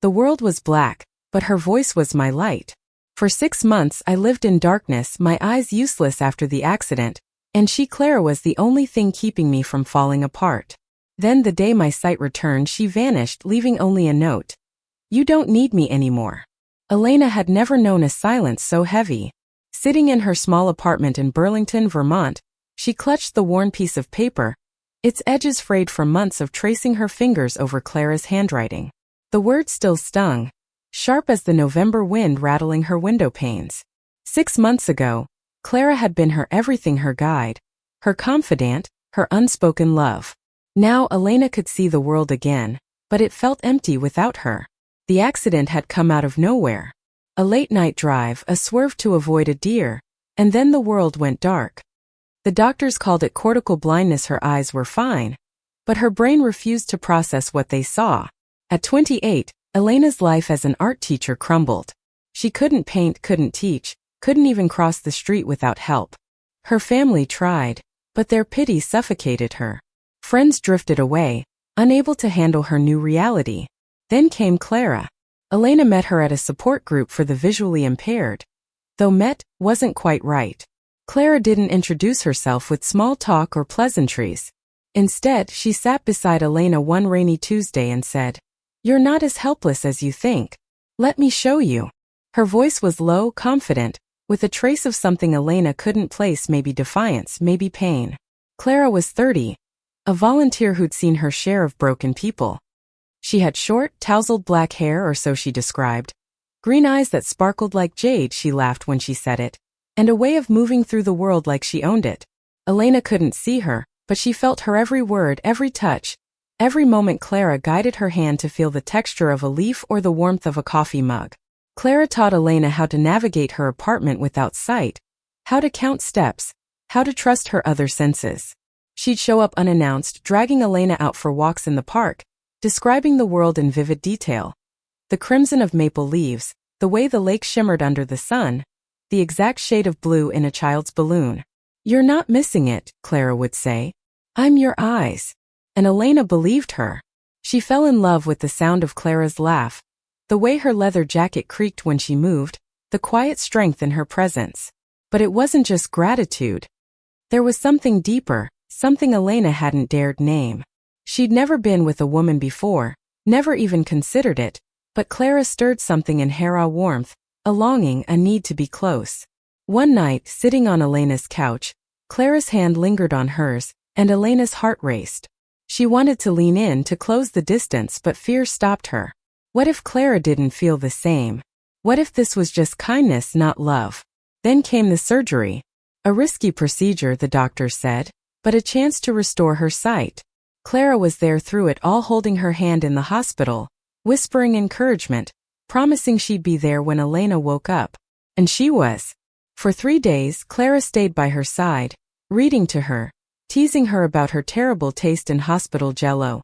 The world was black, but her voice was my light. For 6 months I lived in darkness, my eyes useless after the accident, and Clara was the only thing keeping me from falling apart. Then the day my sight returned, she vanished, leaving only a note. You don't need me anymore. Elena had never known a silence so heavy. Sitting in her small apartment in Burlington, Vermont, she clutched the worn piece of paper, its edges frayed from months of tracing her fingers over Clara's handwriting. The words still stung, sharp as the November wind rattling her window panes. 6 months ago, Clara had been her everything, her guide, her confidant, her unspoken love. Now Elena could see the world again, but it felt empty without her. The accident had come out of nowhere. A late-night drive, a swerve to avoid a deer, and then the world went dark. The doctors called it cortical blindness. Her eyes were fine, but her brain refused to process what they saw. At 28, Elena's life as an art teacher crumbled. She couldn't paint, couldn't teach, couldn't even cross the street without help. Her family tried, but their pity suffocated her. Friends drifted away, unable to handle her new reality. Then came Clara. Elena met her at a support group for the visually impaired. Though met wasn't quite right. Clara didn't introduce herself with small talk or pleasantries. Instead, she sat beside Elena one rainy Tuesday and said, "You're not as helpless as you think. Let me show you." Her voice was low, confident, with a trace of something Elena couldn't place, maybe defiance, maybe pain. Clara was 30, a volunteer who'd seen her share of broken people. She had short, tousled black hair, or so she described, green eyes that sparkled like jade, she laughed when she said it, and a way of moving through the world like she owned it. Elena couldn't see her, but she felt her every word, every touch. Every moment Clara guided her hand to feel the texture of a leaf or the warmth of a coffee mug. Clara taught Elena how to navigate her apartment without sight, how to count steps, how to trust her other senses. She'd show up unannounced, dragging Elena out for walks in the park, describing the world in vivid detail. The crimson of maple leaves, the way the lake shimmered under the sun, the exact shade of blue in a child's balloon. "You're not missing it," Clara would say. "I'm your eyes." And Elena believed her. She fell in love with the sound of Clara's laugh, the way her leather jacket creaked when she moved, the quiet strength in her presence. But it wasn't just gratitude. There was something deeper, something Elena hadn't dared name. She'd never been with a woman before, never even considered it, but Clara stirred something in her, a warmth, a longing, a need to be close. One night, sitting on Elena's couch, Clara's hand lingered on hers, and Elena's heart raced. She wanted to lean in to close the distance, but fear stopped her. What if Clara didn't feel the same? What if this was just kindness, not love? Then came the surgery. A risky procedure, the doctors said, but a chance to restore her sight. Clara was there through it all, holding her hand in the hospital, whispering encouragement, promising she'd be there when Elena woke up. And she was. For 3 days, Clara stayed by her side, reading to her, teasing her about her terrible taste in hospital jello.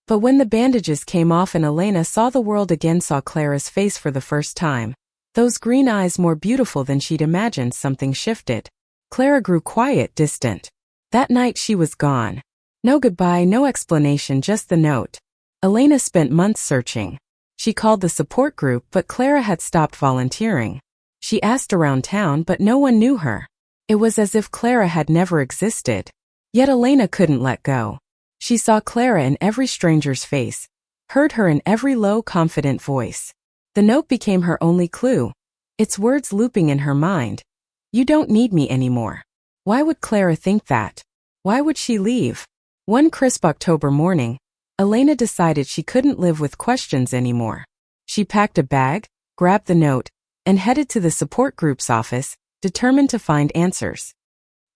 But when the bandages came off and Elena saw the world again, saw Clara's face for the first time, those green eyes more beautiful than she'd imagined, something shifted. Clara grew quiet, distant. That night she was gone. No goodbye, no explanation, just the note. Elena spent months searching. She called the support group, but Clara had stopped volunteering. She asked around town, but no one knew her. It was as if Clara had never existed. Yet Elena couldn't let go. She saw Clara in every stranger's face, heard her in every low, confident voice. The note became her only clue, its words looping in her mind. "You don't need me anymore." Why would Clara think that? Why would she leave? One crisp October morning, Elena decided she couldn't live with questions anymore. She packed a bag, grabbed the note, and headed to the support group's office, determined to find answers.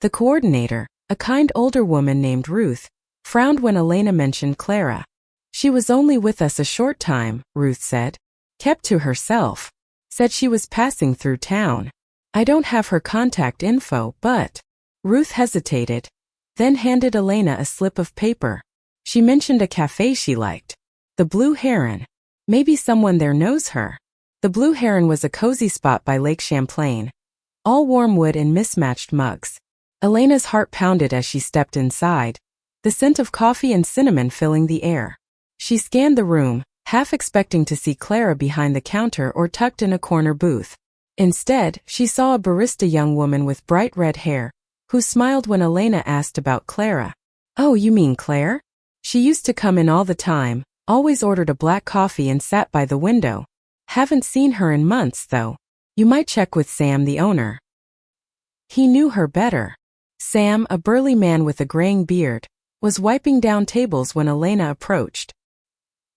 The coordinator, a kind older woman named Ruth, frowned when Elena mentioned Clara. "She was only with us a short time," Ruth said. "Kept to herself. Said she was passing through town. I don't have her contact info, but..." Ruth hesitated, then handed Elena a slip of paper. She mentioned a cafe she liked. The Blue Heron. Maybe someone there knows her. The Blue Heron was a cozy spot by Lake Champlain, all warm wood and mismatched mugs. Elena's heart pounded as she stepped inside, the scent of coffee and cinnamon filling the air. She scanned the room, half expecting to see Clara behind the counter or tucked in a corner booth. Instead, she saw a barista young woman with bright red hair, who smiled when Elena asked about Clara. "Oh, you mean Claire? She used to come in all the time, always ordered a black coffee and sat by the window. Haven't seen her in months, though. You might check with Sam, the owner." He knew her better. Sam, a burly man with a graying beard, was wiping down tables when Elena approached.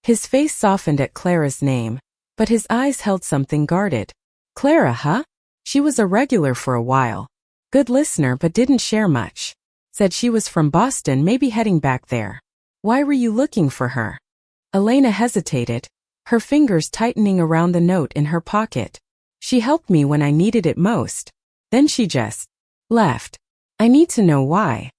His face softened at Clara's name, but his eyes held something guarded. "Clara, huh? She was a regular for a while. Good listener but didn't share much. Said she was from Boston, maybe heading back there. Why were you looking for her?" Elena hesitated, her fingers tightening around the note in her pocket. "She helped me when I needed it most. Then she just left. I need to know why."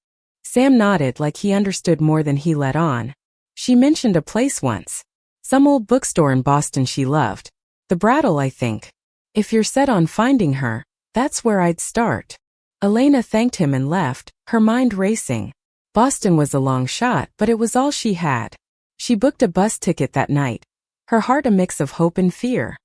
Sam nodded like he understood more than he let on. "She mentioned a place once. Some old bookstore in Boston she loved. The Brattle, I think. If you're set on finding her, that's where I'd start." Elena thanked him and left, her mind racing. Boston was a long shot, but it was all she had. She booked a bus ticket that night, her heart a mix of hope and fear.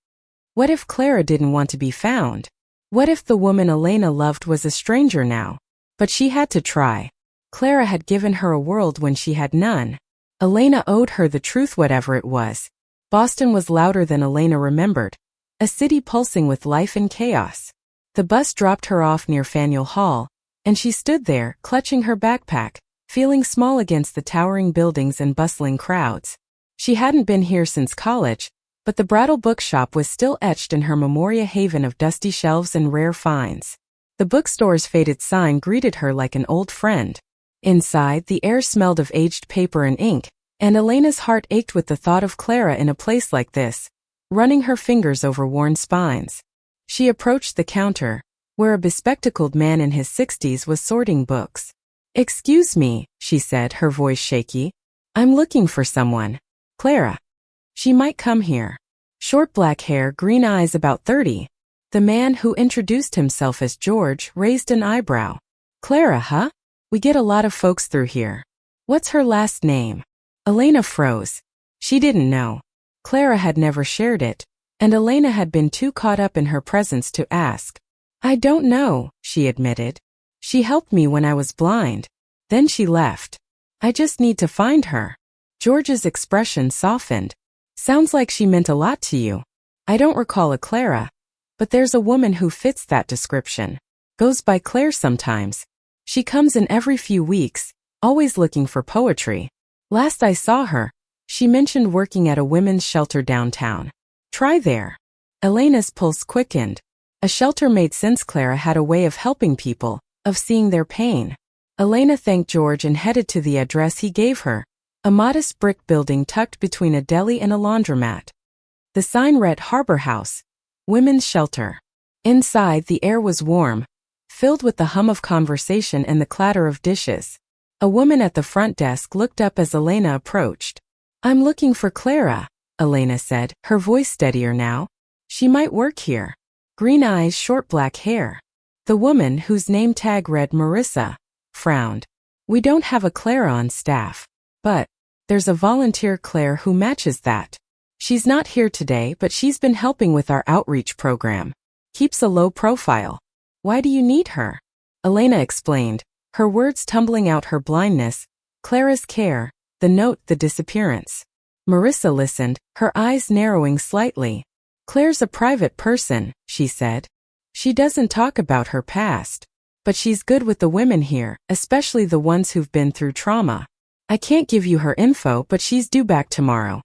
What if Clara didn't want to be found? What if the woman Elena loved was a stranger now? But she had to try. Clara had given her a world when she had none. Elena owed her the truth, whatever it was. Boston was louder than Elena remembered, a city pulsing with life and chaos. The bus dropped her off near Faneuil Hall, and she stood there, clutching her backpack, feeling small against the towering buildings and bustling crowds. She hadn't been here since college, but the Brattle bookshop was still etched in her Memoria haven of dusty shelves and rare finds. The bookstore's faded sign greeted her like an old friend. Inside, the air smelled of aged paper and ink, and Elena's heart ached with the thought of Clara in a place like this, running her fingers over worn spines. She approached the counter, where a bespectacled man in his 60s was sorting books. "Excuse me," she said, her voice shaky. "I'm looking for someone. Clara. She might come here." Short black hair, green eyes, about 30. The man, who introduced himself as George, raised an eyebrow. "Clara, huh? We get a lot of folks through here. What's her last name?" Elena froze. She didn't know. Clara had never shared it, and Elena had been too caught up in her presence to ask. "I don't know," she admitted. "She helped me when I was blind. Then she left. I just need to find her." George's expression softened. "Sounds like she meant a lot to you." "I don't recall a Clara, but there's a woman who fits that description. Goes by Claire sometimes. She comes in every few weeks, always looking for poetry. Last I saw her, she mentioned working at a women's shelter downtown. Try there." Elena's pulse quickened. A shelter made sense. Clara had a way of helping people, of seeing their pain. Elena thanked George and headed to the address he gave her, a modest brick building tucked between a deli and a laundromat. The sign read Harbor House, Women's Shelter. Inside, the air was warm, filled with the hum of conversation and the clatter of dishes. A woman at the front desk looked up as Elena approached. "I'm looking for Clara," Elena said, her voice steadier now. "She might work here." Green eyes, short black hair. The woman, whose name tag read Marissa, frowned. "We don't have a Clara on staff. But there's a volunteer Claire who matches that. She's not here today, but she's been helping with our outreach program. Keeps a low profile." "Why do you need her?" Elena explained, her words tumbling out her blindness, Clara's care, the note, the disappearance. Marissa listened, her eyes narrowing slightly. "Claire's a private person," she said. "She doesn't talk about her past. But she's good with the women here, especially the ones who've been through trauma. I can't give you her info, but she's due back tomorrow.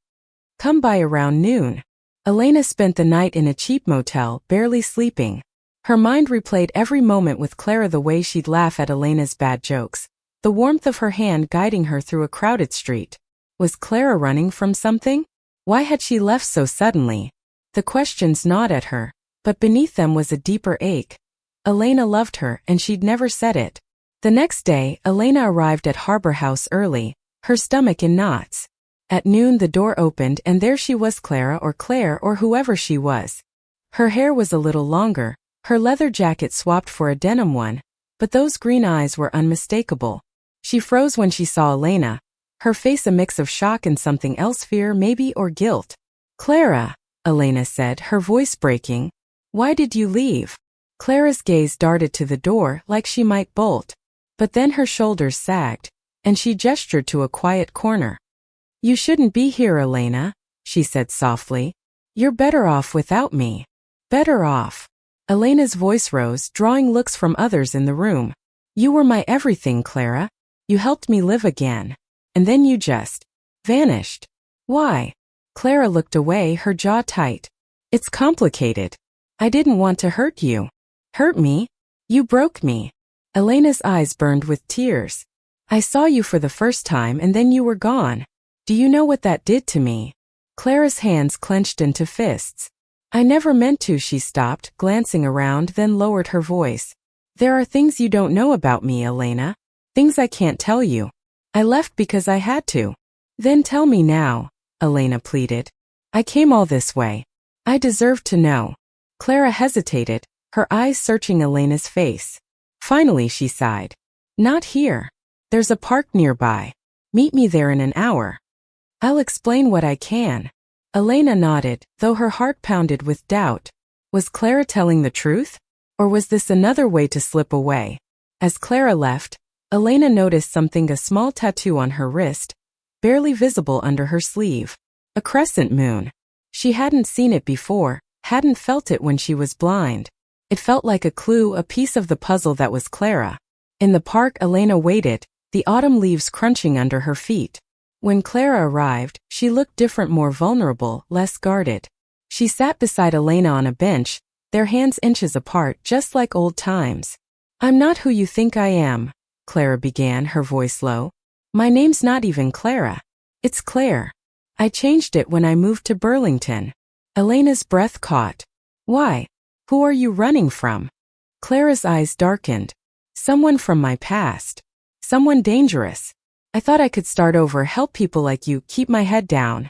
Come by around noon." Elena spent the night in a cheap motel, barely sleeping. Her mind replayed every moment with Clara, the way she'd laugh at Elena's bad jokes, the warmth of her hand guiding her through a crowded street. Was Clara running from something? Why had she left so suddenly? The questions gnawed at her, but beneath them was a deeper ache. Elena loved her, and she'd never said it. The next day, Elena arrived at Harbor House early, her stomach in knots. At noon the door opened and there she was, Clara, or Claire, or whoever she was. Her hair was a little longer, her leather jacket swapped for a denim one, but those green eyes were unmistakable. She froze when she saw Elena, her face a mix of shock and something else, fear maybe, or guilt. Clara, Elena said, her voice breaking. Why did you leave? Clara's gaze darted to the door like she might bolt. But then her shoulders sagged, and she gestured to a quiet corner. You shouldn't be here, Elena, she said softly. You're better off without me. Better off. Elena's voice rose, drawing looks from others in the room. You were my everything, Clara. You helped me live again. And then you just vanished. Why? Clara looked away, her jaw tight. It's complicated. I didn't want to hurt you. Hurt me? You broke me. Elena's eyes burned with tears. I saw you for the first time and then you were gone. Do you know what that did to me? Clara's hands clenched into fists. I never meant to, she stopped, glancing around, then lowered her voice. There are things you don't know about me, Elena. Things I can't tell you. I left because I had to. Then tell me now, Elena pleaded. I came all this way. I deserve to know. Clara hesitated, her eyes searching Elena's face. Finally she sighed. Not here. There's a park nearby. Meet me there in an hour. I'll explain what I can. Elena nodded, though her heart pounded with doubt. Was Clara telling the truth? Or was this another way to slip away? As Clara left, Elena noticed something, a small tattoo on her wrist, barely visible under her sleeve. A crescent moon. She hadn't seen it before, hadn't felt it when she was blind. It felt like a clue, a piece of the puzzle that was Clara. In the park, Elena waited, the autumn leaves crunching under her feet. When Clara arrived, she looked different, more vulnerable, less guarded. She sat beside Elena on a bench, their hands inches apart, just like old times. I'm not who you think I am, Clara began, her voice low. My name's not even Clara. It's Claire. I changed it when I moved to Burlington. Elena's breath caught. Why? Who are you running from? Clara's eyes darkened. Someone from my past. Someone dangerous. I thought I could start over, help people like you, keep my head down.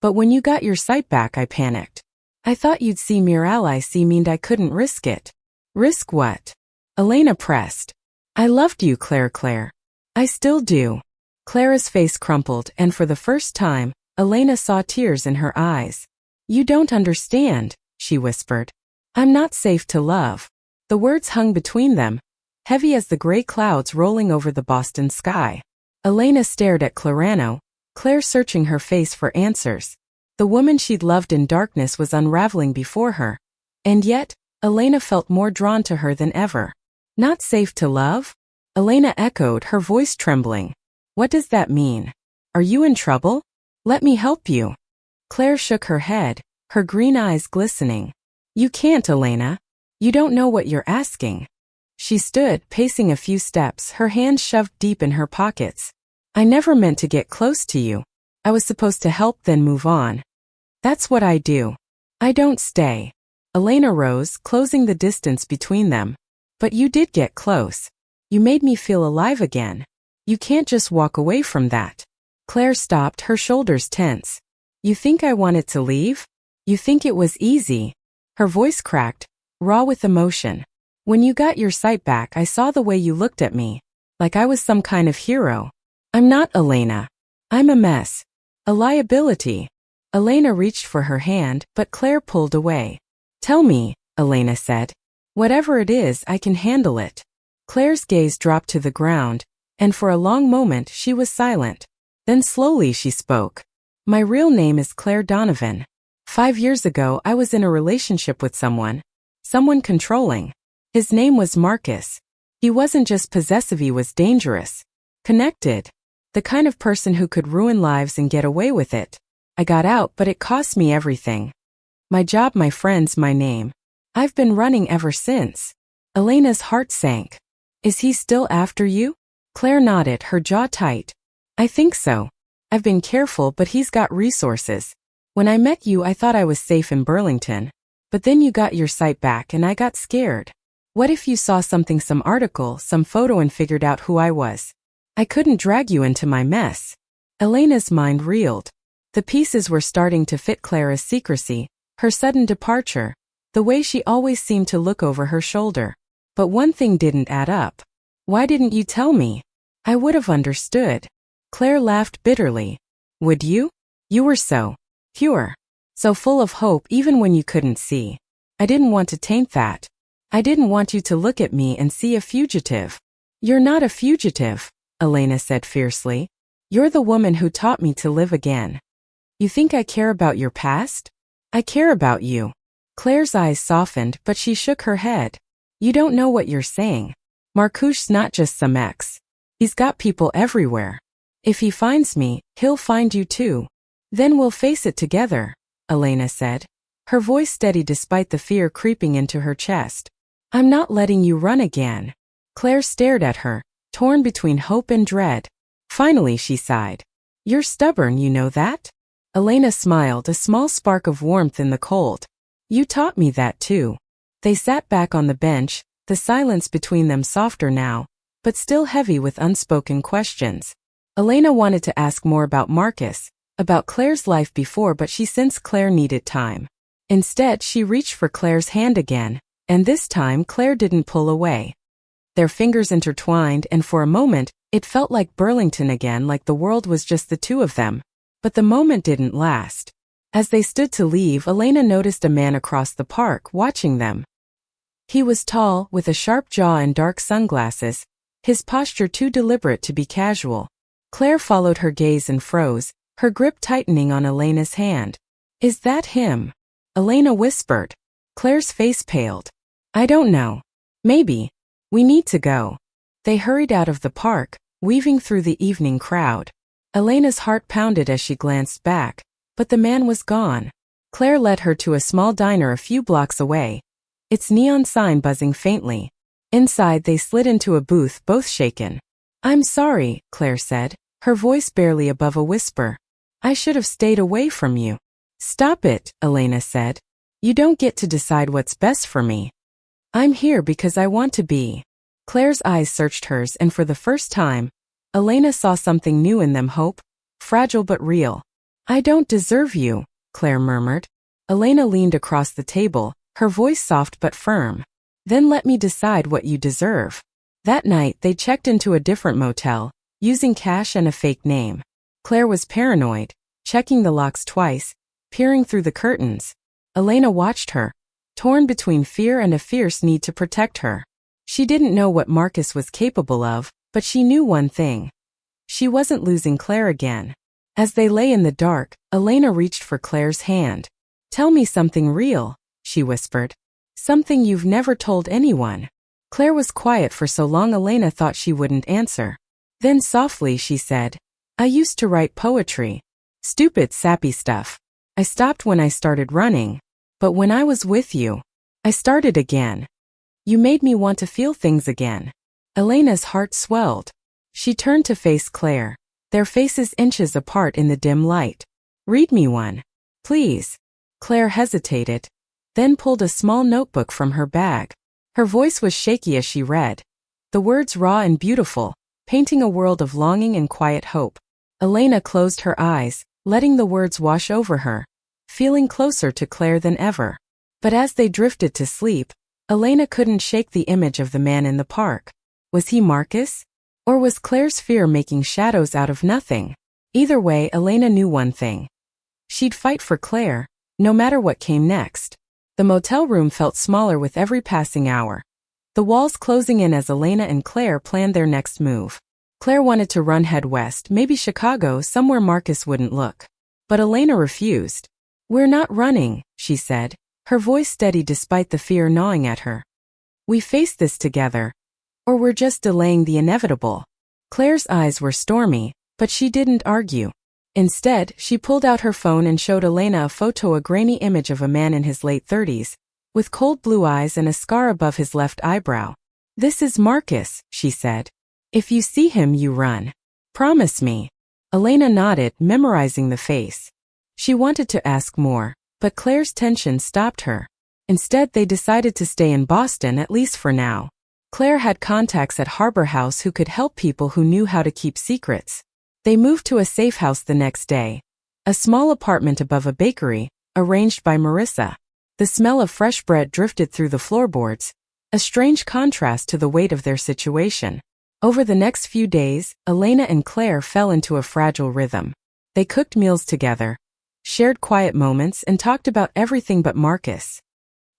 But when you got your sight back, I panicked. I thought you'd see me, your ally, see meaned I couldn't risk it. Risk what? Elena pressed. I loved you, Claire. I still do. Clara's face crumpled, and for the first time, Elena saw tears in her eyes. You don't understand, she whispered. I'm not safe to love. The words hung between them, heavy as the gray clouds rolling over the Boston sky. Elena stared at Clarano, Claire searching her face for answers. The woman she'd loved in darkness was unraveling before her. And yet, Elena felt more drawn to her than ever. Not safe to love? Elena echoed, her voice trembling. What does that mean? Are you in trouble? Let me help you. Claire shook her head, her green eyes glistening. You can't, Elena. You don't know what you're asking. She stood, pacing a few steps, her hands shoved deep in her pockets. I never meant to get close to you. I was supposed to help, then move on. That's what I do. I don't stay. Elena rose, closing the distance between them. But you did get close. You made me feel alive again. You can't just walk away from that. Claire stopped, her shoulders tense. You think I wanted to leave? You think it was easy? Her voice cracked, raw with emotion. When you got your sight back, I saw the way you looked at me, like I was some kind of hero. I'm not, Elena. I'm a mess. A liability. Elena reached for her hand, but Claire pulled away. Tell me, Elena said. Whatever it is, I can handle it. Claire's gaze dropped to the ground, and for a long moment she was silent. Then slowly she spoke. My real name is Claire Donovan. 5 years ago I was in a relationship with someone controlling. His name was Marcus. He wasn't just possessive, he was dangerous. Connected. The kind of person who could ruin lives and get away with it. I got out, but it cost me everything. My job, my friends, my name. I've been running ever since. Elena's heart sank. Is he still after you? Claire nodded, her jaw tight. I think so. I've been careful, but he's got resources. When I met you, I thought I was safe in Burlington. But then you got your sight back and I got scared. What if you saw something, some article, some photo, and figured out who I was? I couldn't drag you into my mess. Elena's mind reeled. The pieces were starting to fit: Clara's secrecy, her sudden departure, the way she always seemed to look over her shoulder. But one thing didn't add up. Why didn't you tell me? I would have understood. Claire laughed bitterly. Would you? You were so pure. So full of hope even when you couldn't see. I didn't want to taint that. I didn't want you to look at me and see a fugitive. You're not a fugitive, Elena said fiercely. You're the woman who taught me to live again. You think I care about your past? I care about you. Claire's eyes softened, but she shook her head. You don't know what you're saying. Marcouche's not just some ex. He's got people everywhere. If he finds me, he'll find you too. Then we'll face it together, Elena said, her voice steady despite the fear creeping into her chest. I'm not letting you run again. Claire stared at her, torn between hope and dread. Finally she sighed. You're stubborn, you know that? Elena smiled, a small spark of warmth in the cold. You taught me that too. They sat back on the bench, the silence between them softer now, but still heavy with unspoken questions. Elena wanted to ask more about Marcus, about Claire's life before, but she sensed Claire needed time. Instead, she reached for Claire's hand again, and this time Claire didn't pull away. Their fingers intertwined, and for a moment, it felt like Burlington again, like the world was just the two of them. But the moment didn't last. As they stood to leave, Elena noticed a man across the park watching them. He was tall, with a sharp jaw and dark sunglasses, his posture too deliberate to be casual. Claire followed her gaze and froze, her grip tightening on Elena's hand. Is that him? Elena whispered. Claire's face paled. I don't know. Maybe. We need to go. They hurried out of the park, weaving through the evening crowd. Elena's heart pounded as she glanced back, but the man was gone. Claire led her to a small diner a few blocks away, its neon sign buzzing faintly. Inside they slid into a booth, both shaken. I'm sorry, Claire said, her voice barely above a whisper. I should have stayed away from you. Stop it, Elena said. You don't get to decide what's best for me. I'm here because I want to be. Claire's eyes searched hers, and for the first time, Elena saw something new in them, hope, fragile but real. I don't deserve you, Claire murmured. Elena leaned across the table, her voice soft but firm. Then let me decide what you deserve. That night they checked into a different motel, using cash and a fake name. Claire was paranoid, checking the locks twice, peering through the curtains. Elena watched her, torn between fear and a fierce need to protect her. She didn't know what Marcus was capable of, but she knew one thing. She wasn't losing Claire again. As they lay in the dark, Elena reached for Claire's hand. Tell me something real, she whispered. Something you've never told anyone. Claire was quiet for so long Elena thought she wouldn't answer. Then softly she said, I used to write poetry. Stupid, sappy stuff. I stopped when I started running. But when I was with you, I started again. You made me want to feel things again. Elena's heart swelled. She turned to face Claire, their faces inches apart in the dim light. Read me one. Please. Claire hesitated, then pulled a small notebook from her bag. Her voice was shaky as she read, the words raw and beautiful, painting a world of longing and quiet hope. Elena closed her eyes, letting the words wash over her, feeling closer to Claire than ever. But as they drifted to sleep, Elena couldn't shake the image of the man in the park. Was he Marcus? Or was Claire's fear making shadows out of nothing? Either way, Elena knew one thing. She'd fight for Claire, no matter what came next. The motel room felt smaller with every passing hour, the walls closing in as Elena and Claire planned their next move. Claire wanted to run head west, maybe Chicago, somewhere Marcus wouldn't look. But Elena refused. We're not running, she said, her voice steady despite the fear gnawing at her. We face this together. Or we're just delaying the inevitable. Claire's eyes were stormy, but she didn't argue. Instead, she pulled out her phone and showed Elena a photo, a grainy image of a man in his late 30s, with cold blue eyes and a scar above his left eyebrow. This is Marcus, she said. If you see him, you run. Promise me. Elena nodded, memorizing the face. She wanted to ask more, but Claire's tension stopped her. Instead, they decided to stay in Boston, at least for now. Claire had contacts at Harbor House who could help people who knew how to keep secrets. They moved to a safe house the next day, a small apartment above a bakery, arranged by Marissa. The smell of fresh bread drifted through the floorboards, a strange contrast to the weight of their situation. Over the next few days, Elena and Claire fell into a fragile rhythm. They cooked meals together, shared quiet moments, and talked about everything but Marcus.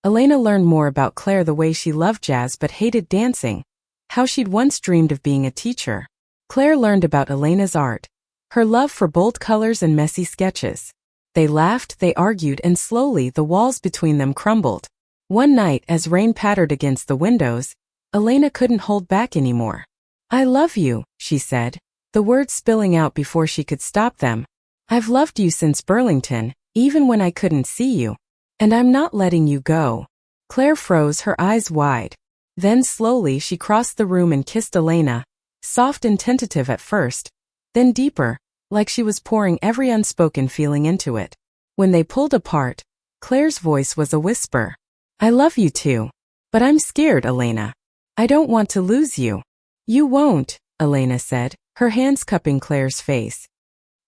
Elena learned more about Claire, the way she loved jazz but hated dancing, how she'd once dreamed of being a teacher. Claire learned about Elena's art, her love for bold colors and messy sketches. They laughed, they argued, and slowly the walls between them crumbled. One night, as rain pattered against the windows, Elena couldn't hold back anymore. "I love you," she said, the words spilling out before she could stop them. "I've loved you since Burlington, even when I couldn't see you. And I'm not letting you go." Claire froze, her eyes wide. Then slowly she crossed the room and kissed Elena, soft and tentative at first, then deeper, like she was pouring every unspoken feeling into it. When they pulled apart, Claire's voice was a whisper. "I love you too. But I'm scared, Elena. I don't want to lose you." "You won't," Elena said, her hands cupping Claire's face.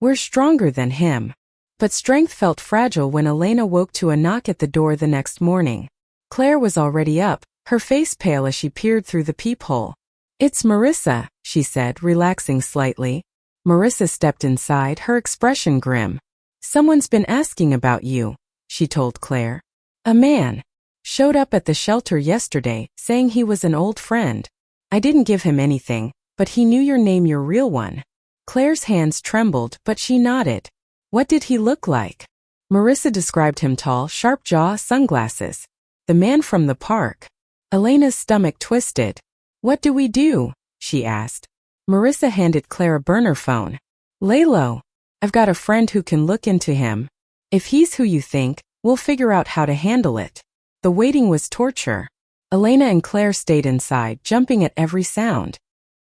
"We're stronger than him." But strength felt fragile when Elena woke to a knock at the door the next morning. Claire was already up, her face pale as she peered through the peephole. "It's Marissa," she said, relaxing slightly. Marissa stepped inside, her expression grim. "Someone's been asking about you," she told Claire. "A man showed up at the shelter yesterday, saying he was an old friend. I didn't give him anything, but he knew your name, your real one." Claire's hands trembled, but she nodded. "What did he look like?" Marissa described him: tall, sharp jaw, sunglasses. "The man from the park." Elena's stomach twisted. "What do we do?" she asked. Marissa handed Claire a burner phone. "Lay low. I've got a friend who can look into him. If he's who you think, we'll figure out how to handle it." The waiting was torture. Elena and Claire stayed inside, jumping at every sound.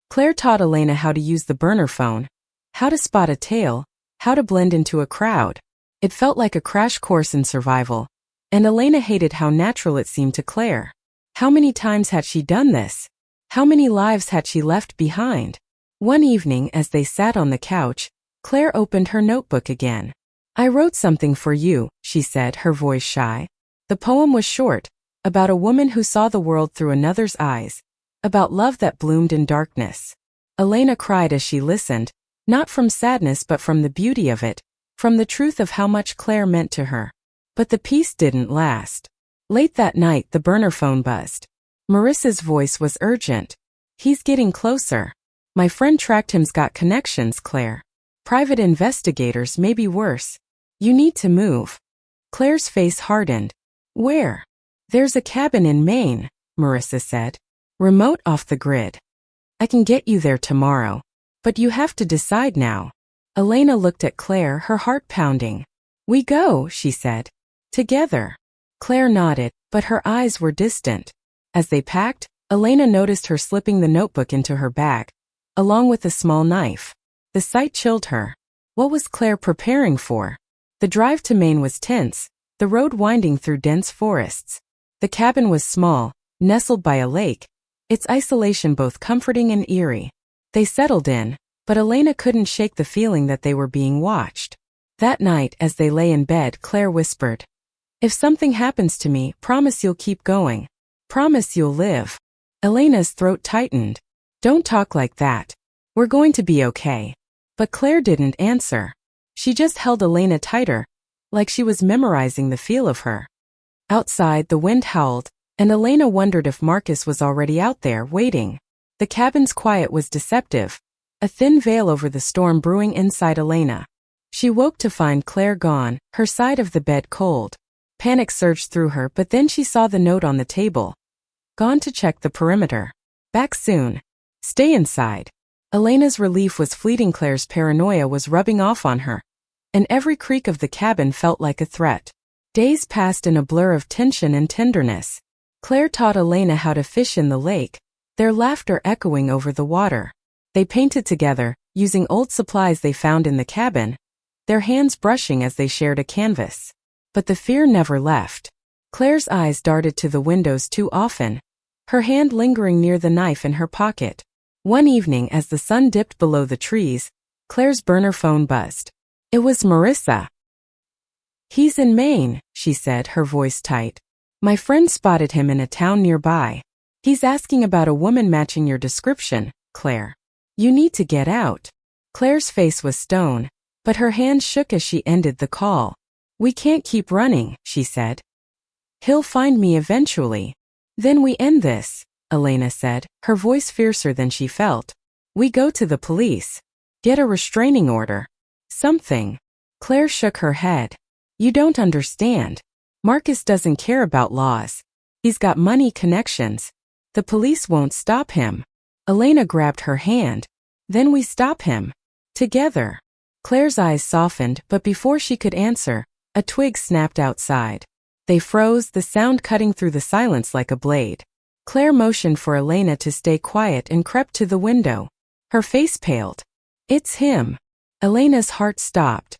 Claire taught Elena how to use the burner phone, how to spot a tail, how to blend into a crowd. It felt like a crash course in survival, and Elena hated how natural it seemed to Claire. How many times had she done this? How many lives had she left behind? One evening, as they sat on the couch, Claire opened her notebook again. "I wrote something for you," she said, her voice shy. The poem was short, about a woman who saw the world through another's eyes, about love that bloomed in darkness. Elena cried as she listened, not from sadness but from the beauty of it, from the truth of how much Claire meant to her. But the peace didn't last. Late that night, the burner phone buzzed. Marissa's voice was urgent. "He's getting closer. My friend tracked him's got connections, Claire. Private investigators, maybe worse. You need to move." Claire's face hardened. "Where?" "There's a cabin in Maine," Marissa said. "Remote, off the grid. I can get you there tomorrow. But you have to decide now." Elena looked at Claire, her heart pounding. "We go," she said. "Together." Claire nodded, but her eyes were distant. As they packed, Elena noticed her slipping the notebook into her bag, along with a small knife. The sight chilled her. What was Claire preparing for? The drive to Maine was tense, the road winding through dense forests. The cabin was small, nestled by a lake, its isolation both comforting and eerie. They settled in, but Elena couldn't shake the feeling that they were being watched. That night, as they lay in bed, Claire whispered, "If something happens to me, promise you'll keep going. Promise you'll live." Elena's throat tightened. "Don't talk like that. We're going to be okay." But Claire didn't answer. She just held Elena tighter, like she was memorizing the feel of her. Outside, the wind howled, and Elena wondered if Marcus was already out there, waiting. The cabin's quiet was deceptive, a thin veil over the storm brewing inside Elena. She woke to find Claire gone, her side of the bed cold. Panic surged through her, but then she saw the note on the table. "Gone to check the perimeter. Back soon. Stay inside." Elena's relief was fleeting. Claire's paranoia was rubbing off on her, and every creak of the cabin felt like a threat. Days passed in a blur of tension and tenderness. Claire taught Elena how to fish in the lake, their laughter echoing over the water. They painted together, using old supplies they found in the cabin, their hands brushing as they shared a canvas. But the fear never left. Claire's eyes darted to the windows too often, her hand lingering near the knife in her pocket. One evening, as the sun dipped below the trees, Claire's burner phone buzzed. It was Marissa. "He's in Maine," she said, her voice tight. "My friend spotted him in a town nearby. He's asking about a woman matching your description, Claire. You need to get out. Claire's face was stone, but her hand shook as she ended the call. We can't keep running, she said. He'll find me eventually. Then we end this, Elena said, her voice fiercer than she felt. We go to the police. Get a restraining order. Something. Claire shook her head. You don't understand. Marcus doesn't care about laws. He's got money connections. The police won't stop him. Elena grabbed her hand. Then we stop him. Together. Claire's eyes softened, but before she could answer, a twig snapped outside. They froze, the sound cutting through the silence like a blade. Claire motioned for Elena to stay quiet and crept to the window. Her face paled. It's him. Elena's heart stopped.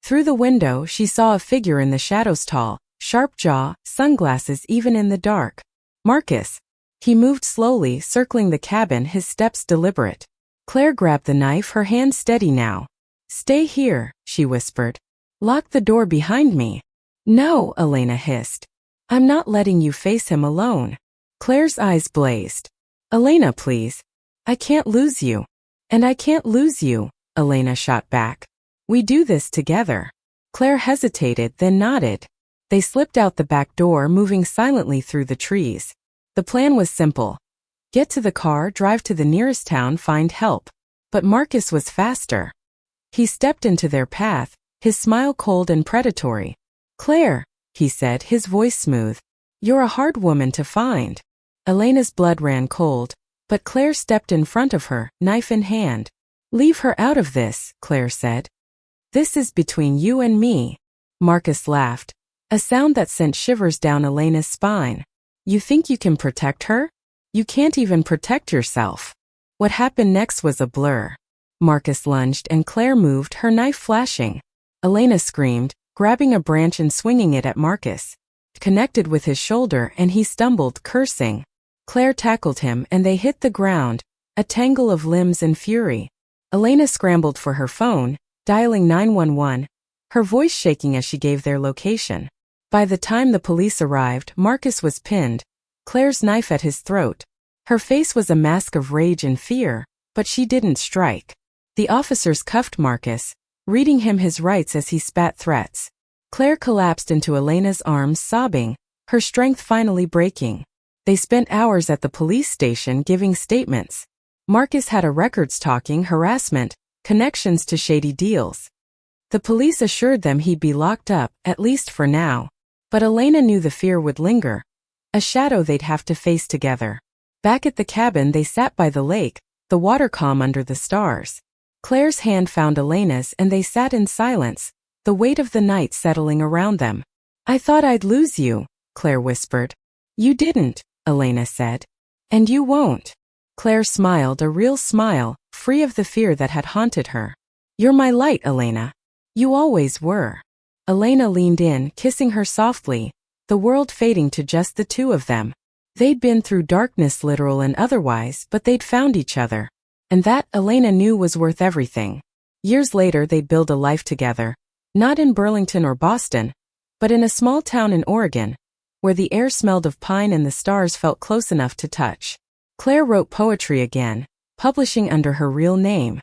Through the window, she saw a figure in the shadows, tall, sharp jaw, sunglasses even in the dark. Marcus. He moved slowly, circling the cabin, his steps deliberate. Claire grabbed the knife, her hand steady now. Stay here, she whispered. Lock the door behind me. No, Elena hissed. I'm not letting you face him alone. Claire's eyes blazed. Elena, please. I can't lose you. And I can't lose you, Elena shot back. We do this together. Claire hesitated, then nodded. They slipped out the back door, moving silently through the trees. The plan was simple. Get to the car, drive to the nearest town, find help. But Marcus was faster. He stepped into their path, his smile cold and predatory. Claire, he said, his voice smooth. You're a hard woman to find. Elena's blood ran cold, but Claire stepped in front of her, knife in hand. Leave her out of this, Claire said. This is between you and me. Marcus laughed, a sound that sent shivers down Elena's spine. You think you can protect her? You can't even protect yourself. What happened next was a blur. Marcus lunged and Claire moved, her knife flashing. Elena screamed, grabbing a branch and swinging it at Marcus. Connected with his shoulder and he stumbled, cursing. Claire tackled him and they hit the ground, a tangle of limbs and fury. Elena scrambled for her phone, dialing 911, her voice shaking as she gave their location. By the time the police arrived, Marcus was pinned, Claire's knife at his throat. Her face was a mask of rage and fear, but she didn't strike. The officers cuffed Marcus, reading him his rights as he spat threats. Claire collapsed into Elena's arms, sobbing, her strength finally breaking. They spent hours at the police station giving statements. Marcus had a records talking harassment, connections to shady deals. The police assured them he'd be locked up, at least for now. But Elena knew the fear would linger, a shadow they'd have to face together. Back at the cabin they sat by the lake, the water calm under the stars. Claire's hand found Elena's and they sat in silence, the weight of the night settling around them. I thought I'd lose you, Claire whispered. You didn't, Elena said. And you won't. Claire smiled, a real smile, free of the fear that had haunted her. You're my light, Elena. You always were. Elena leaned in, kissing her softly, the world fading to just the two of them. They'd been through darkness, literal and otherwise, but they'd found each other. And that, Elena knew, was worth everything. Years later they'd build a life together, not in Burlington or Boston, but in a small town in Oregon, where the air smelled of pine and the stars felt close enough to touch. Claire wrote poetry again, publishing under her real name.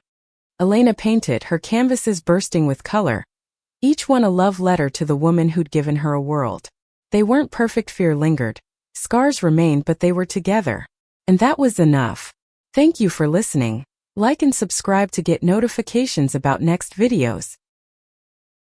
Elena painted, her canvases bursting with color, each one a love letter to the woman who'd given her a world. They weren't perfect, fear lingered, scars remained, but they were together. And that was enough. Thank you for listening. Like and subscribe to get notifications about next videos.